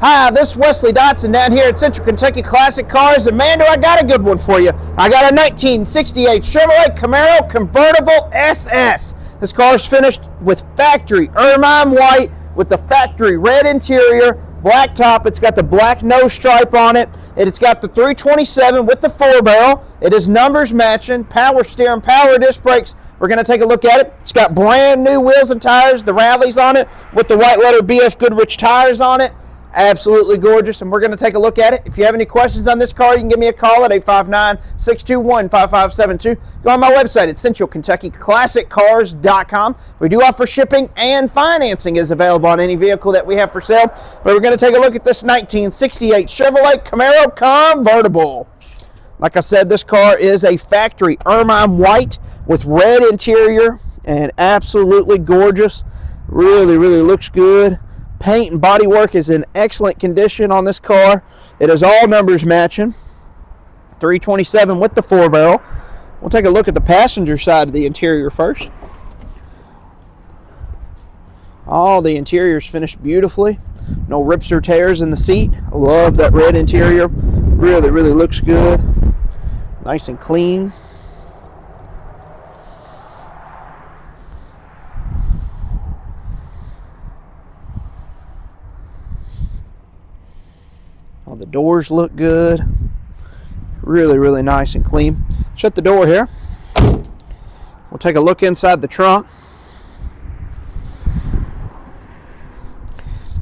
Hi, this is Wesley Dotson down here at Central Kentucky Classic Cars, and man, do I got a good one for you. I got a 1968 Chevrolet Camaro Convertible SS. This car is finished with factory Ermine white with the factory red interior, black top. It's got the black nose stripe on it. It's got the 327 with the 4-barrel. It is numbers matching, power steering, power disc brakes. We're going to take a look at it. It's got brand new wheels and tires, the rallies on it with the white letter BF Goodrich tires on it. Absolutely gorgeous, and we're going to take a look at it. If you have any questions on this car, you can give me a call at 859-621-5572. Go on my website at centralkentuckyclassiccars.com. We do offer shipping, and financing is available on any vehicle that we have for sale. But we're going to take a look at this 1968 Chevrolet Camaro Convertible. Like I said, this car is a factory Ermine white with red interior and absolutely gorgeous. Really looks good. Paint and bodywork is in excellent condition on this car. It is all numbers matching. 327 with the 4-barrel. We'll take a look at the passenger side of the interior first. All the interior is finished beautifully. No rips or tears in the seat. I love that red interior. Really looks good. Nice and clean. All the doors look good. Really nice and clean. Shut the door here. We'll take a look inside the trunk.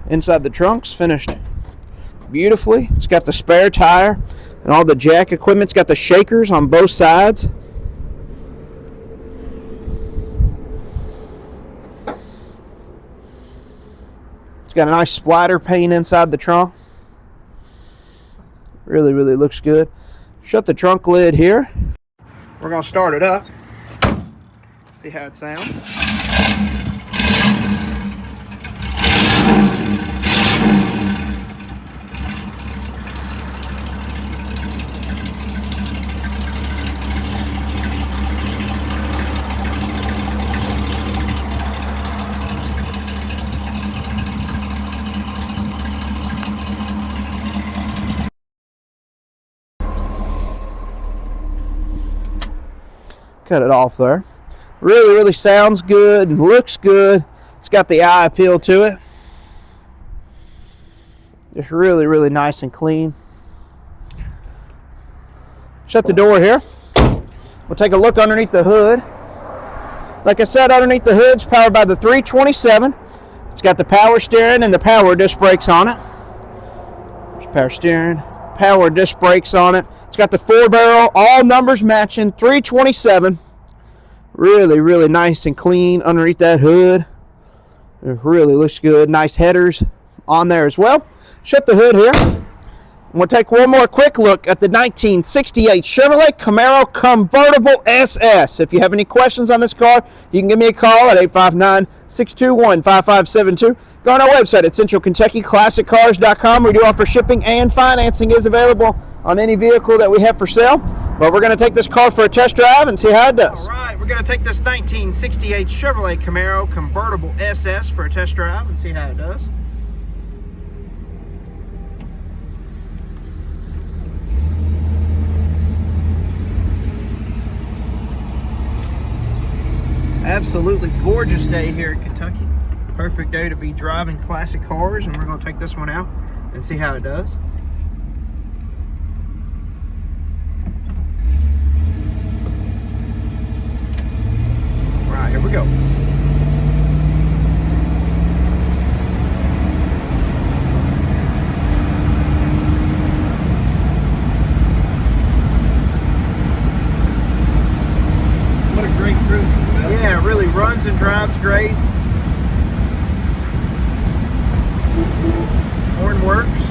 Inside the trunk's finished beautifully. It's got the spare tire and all the jack equipment. It's got the shakers on both sides. It's got a nice splatter paint inside the trunk. Really looks good. Shut the trunk lid here. We're going to start it up. See how it sounds. Cut it off there. Really sounds good and looks good. It's got the eye appeal to it. Just really nice and clean. Shut the door here. We'll take a look underneath the hood. Like I said, underneath the hood, it's powered by the 327. It's got the power steering and the power disc brakes on it. There's power steering, power disc brakes on it. It's got the 4-barrel, all numbers matching, 327. Really nice and clean underneath that hood. It really looks good. Nice headers on there as well. Shut the hood here. We'll take one more quick look at the 1968 Chevrolet Camaro Convertible SS. If you have any questions on this car, you can give me a call at 859-621-5572. Go on our website at centralkentuckyclassiccars.com. We do offer shipping, and financing is available on any vehicle that we have for sale. But we're going to take this car for a test drive and see how it does. All right, we're going to take this 1968 Chevrolet Camaro Convertible SS for a test drive and see how it does. Absolutely gorgeous day here in Kentucky. Perfect day to be driving classic cars, and we're going to take this one out and see how it does. All right, here we go. What a great cruise. Yeah, it really runs and drives great. Horn works.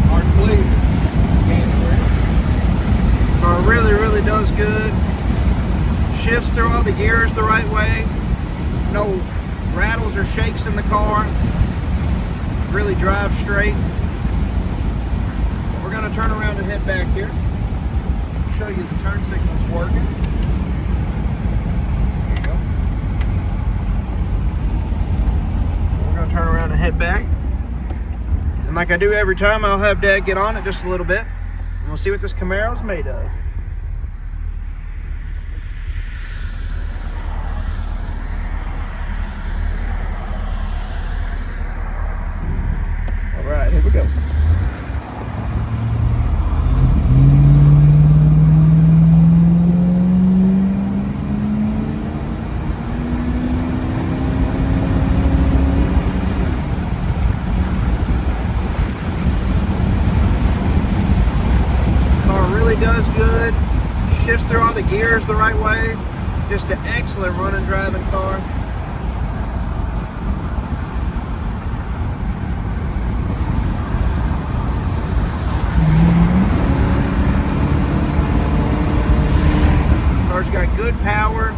Hard to believe it's January. Really does good. Shifts through all the gears the right way. No rattles or shakes in the car. Really drives straight. What we're going to to turn around and head back here. Show you the turn signals working. There you go. We're going to turn around and head back. And like I do every time, I'll have Dad get on it just a little bit. And we'll see what this Camaro's made of. All right, here we go. Does good, shifts through all the gears the right way. Just an excellent running driving car. Car's got good power.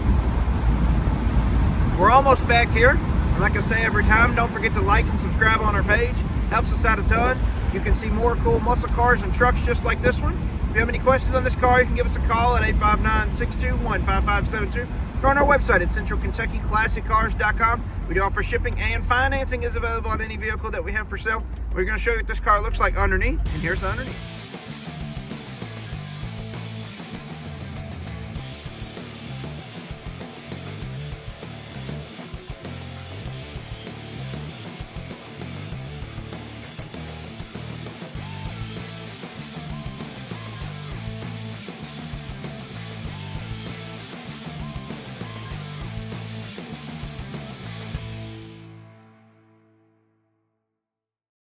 We're almost back here. And like I say every time, don't forget to like and subscribe on our page. Helps us out a ton. You can see more cool muscle cars and trucks just like this one. If you have any questions on this car, you can give us a call at 859-621-5572 or on our website at centralkentuckyclassiccars.com. We do offer shipping and financing is available on any vehicle that we have for sale. We're going to show you what this car looks like underneath, and here's the underneath.